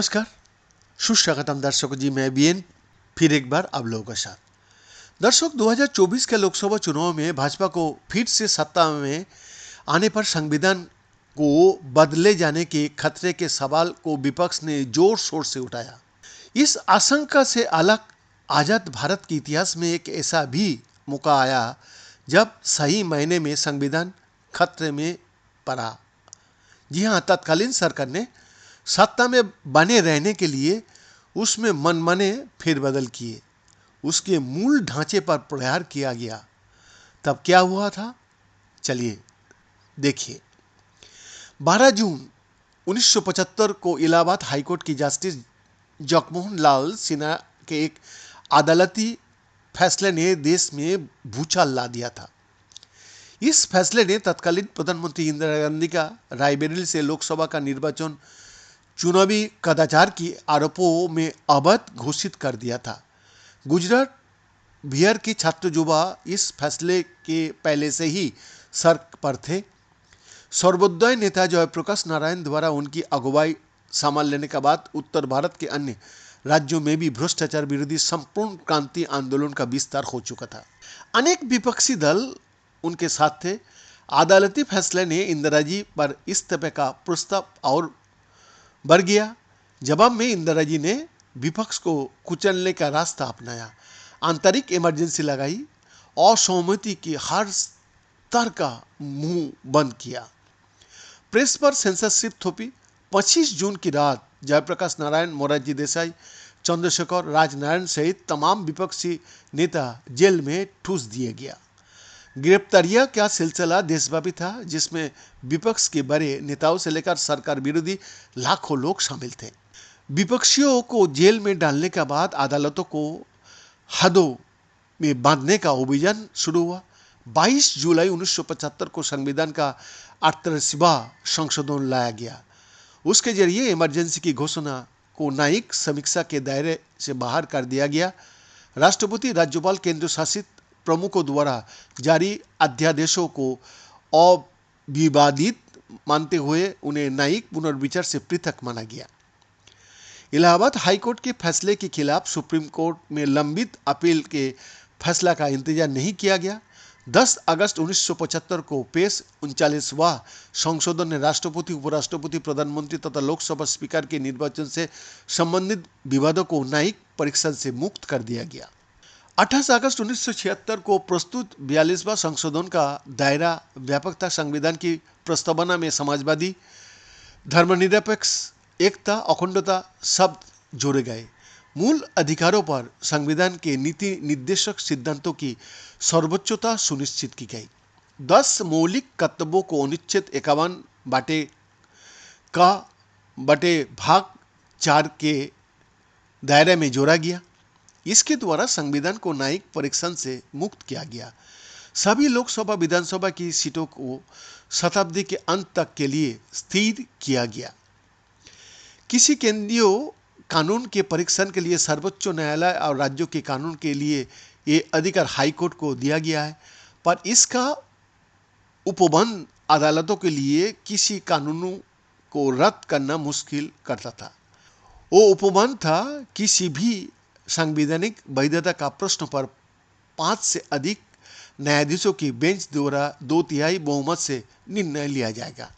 नमस्कार, सुस्वागतम दर्शकों जी। मैं बीएन फिर एक बार आप लोगों के साथ। दर्शक, 2024 के लोकसभा चुनाव में भाजपा को फिर से सत्ता में आने पर संविधान को बदले जाने के खतरे के सवाल को विपक्ष ने जोर शोर से उठाया। इस आशंका से अलग आजाद भारत के इतिहास में एक ऐसा भी मौका आया जब सही मायने में संविधान खतरे में पड़ा। जी हाँ, तत्कालीन सरकार ने सत्ता में बने रहने के लिए उसमें मनमाने फेरबदल किए, उसके मूल ढांचे पर प्रहार किया गया। तब क्या हुआ था, चलिए देखिए। 12 जून 1975 को इलाहाबाद हाईकोर्ट की जस्टिस जगमोहन लाल सिन्हा के एक अदालती फैसले ने देश में भूचाल ला दिया था। इस फैसले ने तत्कालीन प्रधानमंत्री इंदिरा गांधी का रायबरेली से लोकसभा का निर्वाचन चुनावी कदाचार की आरोपों में अवैध घोषित कर दिया था। गुजरात बिहार के छात्र युवा इस फैसले के पहले से ही सड़क पर थे। सर्वोदय नेता जयप्रकाश नारायण द्वारा उनकी अगुवाई संभाल लेने के बाद उत्तर भारत के अन्य राज्यों में भी भ्रष्टाचार विरोधी संपूर्ण क्रांति आंदोलन का विस्तार हो चुका था। अनेक विपक्षी दल उनके साथ थे। अदालती फैसले ने इंदिरा जी पर इस्तीफे का प्रस्ताव और बढ़ गया। जवाब में इंदिरा जी ने विपक्ष को कुचलने का रास्ता अपनाया, आंतरिक इमरजेंसी लगाई, असहमति की हर स्तर का मुंह बंद किया, प्रेस पर सेंसरशिप थोपी। 25 जून की रात जयप्रकाश नारायण, मोरारजी देसाई, चंद्रशेखर, राजनारायण सहित तमाम विपक्षी नेता जेल में ठूस दिए गया। गिरफ्तारियां का सिलसिला देशव्यापी था, जिसमें विपक्ष के बड़े नेताओं से लेकर सरकार विरोधी लाखों लोग शामिल थे। विपक्षियों को जेल में डालने के बाद अदालतों को हदों में बांधने का अभियान शुरू हुआ। 22 जुलाई 1975 को संविधान का 38वां संशोधन लाया गया। उसके जरिए इमरजेंसी की घोषणा को न्यायिक समीक्षा के दायरे से बाहर कर दिया गया। राष्ट्रपति, राज्यपाल, केंद्र शासित प्रमुखों द्वारा जारी अध्यादेशों को अविवादित मानते हुए उन्हें न्यायिक पुनर्विचार से पृथक माना गया। इलाहाबाद हाईकोर्ट के फैसले के खिलाफ सुप्रीम कोर्ट में लंबित अपील के फैसला का इंतजार नहीं किया गया। 10 अगस्त 1975 को पेश 39वां संशोधन ने राष्ट्रपति, उपराष्ट्रपति, प्रधानमंत्री तथा लोकसभा स्पीकर के निर्वाचन से संबंधित विवादों को न्यायिक परीक्षण से मुक्त कर दिया गया। 28 अगस्त 1976 को प्रस्तुत 42वां संशोधन का दायरा व्यापक था। संविधान की प्रस्तावना में समाजवादी, धर्मनिरपेक्ष, एकता, अखंडता शब्द जोड़े गए। मूल अधिकारों पर संविधान के नीति निर्देशक सिद्धांतों की सर्वोच्चता सुनिश्चित की गई। 10 मौलिक कर्तव्यों को अनुच्छेद 51 बटे भाग 4 के दायरे में जोड़ा गया। इसके द्वारा संविधान को न्यायिक परीक्षण से मुक्त किया गया। सभी लोकसभा, विधानसभा की सीटों को शताब्दी के अंत तक के लिए स्थिर किया गया। किसी केंद्रीय कानून के परीक्षण के लिए सर्वोच्च न्यायालय और राज्यों के कानून के लिए ये अधिकार हाईकोर्ट को दिया गया है, पर इसका उपबंध अदालतों के लिए किसी कानून को रद्द करना मुश्किल करता था। वो उपबंध था किसी भी संवैधानिक वैधता का प्रश्न पर 5 से अधिक न्यायाधीशों की बेंच द्वारा 2/3 बहुमत से निर्णय लिया जाएगा।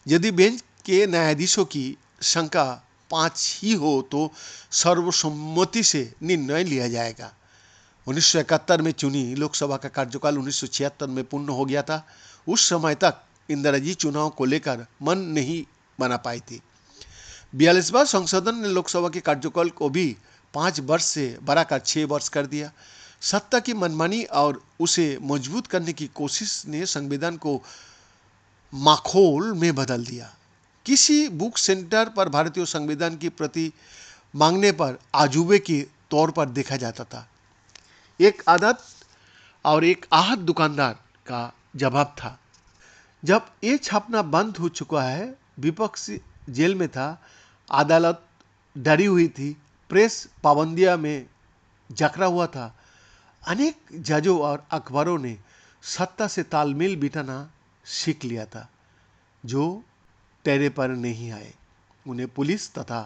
यदि बेंच के न्यायाधीशों की संख्या 5 ही हो तो सर्वसम्मति से निर्णय लिया जाएगा। 1971 में चुनी लोकसभा का कार्यकाल 1976 में पूर्ण हो गया था। उस समय तक इंदिरा जी चुनाव को लेकर मन नहीं बना पाई थी। 42वां संशोधन ने लोकसभा के कार्यकाल को भी 5 वर्ष से बढ़ाकर 6 वर्ष कर दिया। सत्ता की मनमानी और उसे मजबूत करने की कोशिश ने संविधान को माखौल में बदल दिया। किसी बुक सेंटर पर भारतीय संविधान की प्रति मांगने पर आजूबे के तौर पर देखा जाता था। एक आदत और एक आहत दुकानदार का जवाब था। जब ये छापना बंद हो चुका है, विपक्ष जेल में था, अदालत डरी हुई थी, प्रेस पाबंदियां में जकड़ा हुआ था, अनेक जजों और अखबारों ने सत्ता से तालमेल बिठाना सीख लिया था। जो टेरे पर नहीं आए, उन्हें पुलिस तथा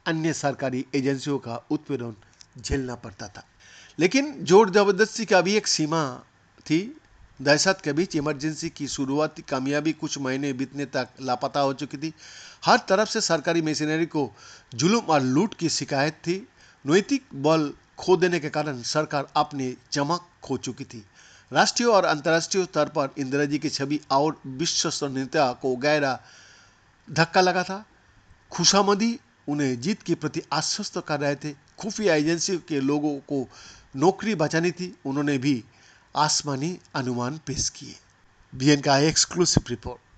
अन्य सरकारी एजेंसियों का उत्पीड़न झेलना पड़ता था। लेकिन जोर जबरदस्ती का भी एक सीमा थी। दहशत के बीच इमरजेंसी की शुरुआती कामयाबी कुछ महीने बीतने तक लापता हो चुकी थी। हर तरफ से सरकारी मशीनरी को जुल्म और लूट की शिकायत थी। नैतिक बल खो देने के कारण सरकार अपनी चमक खो चुकी थी। राष्ट्रीय और अंतर्राष्ट्रीय स्तर पर इंदिरा जी की छवि और विश्वसनीयता को गहरा धक्का लगा था। खुशामदी उन्हें जीत के प्रति आश्वस्त कर रहे थे। खुफिया एजेंसी के लोगों को नौकरी बचानी थी। उन्होंने भी आसमानी अनुमान पेश किए। बीएन का एक्सक्लूसिव रिपोर्ट।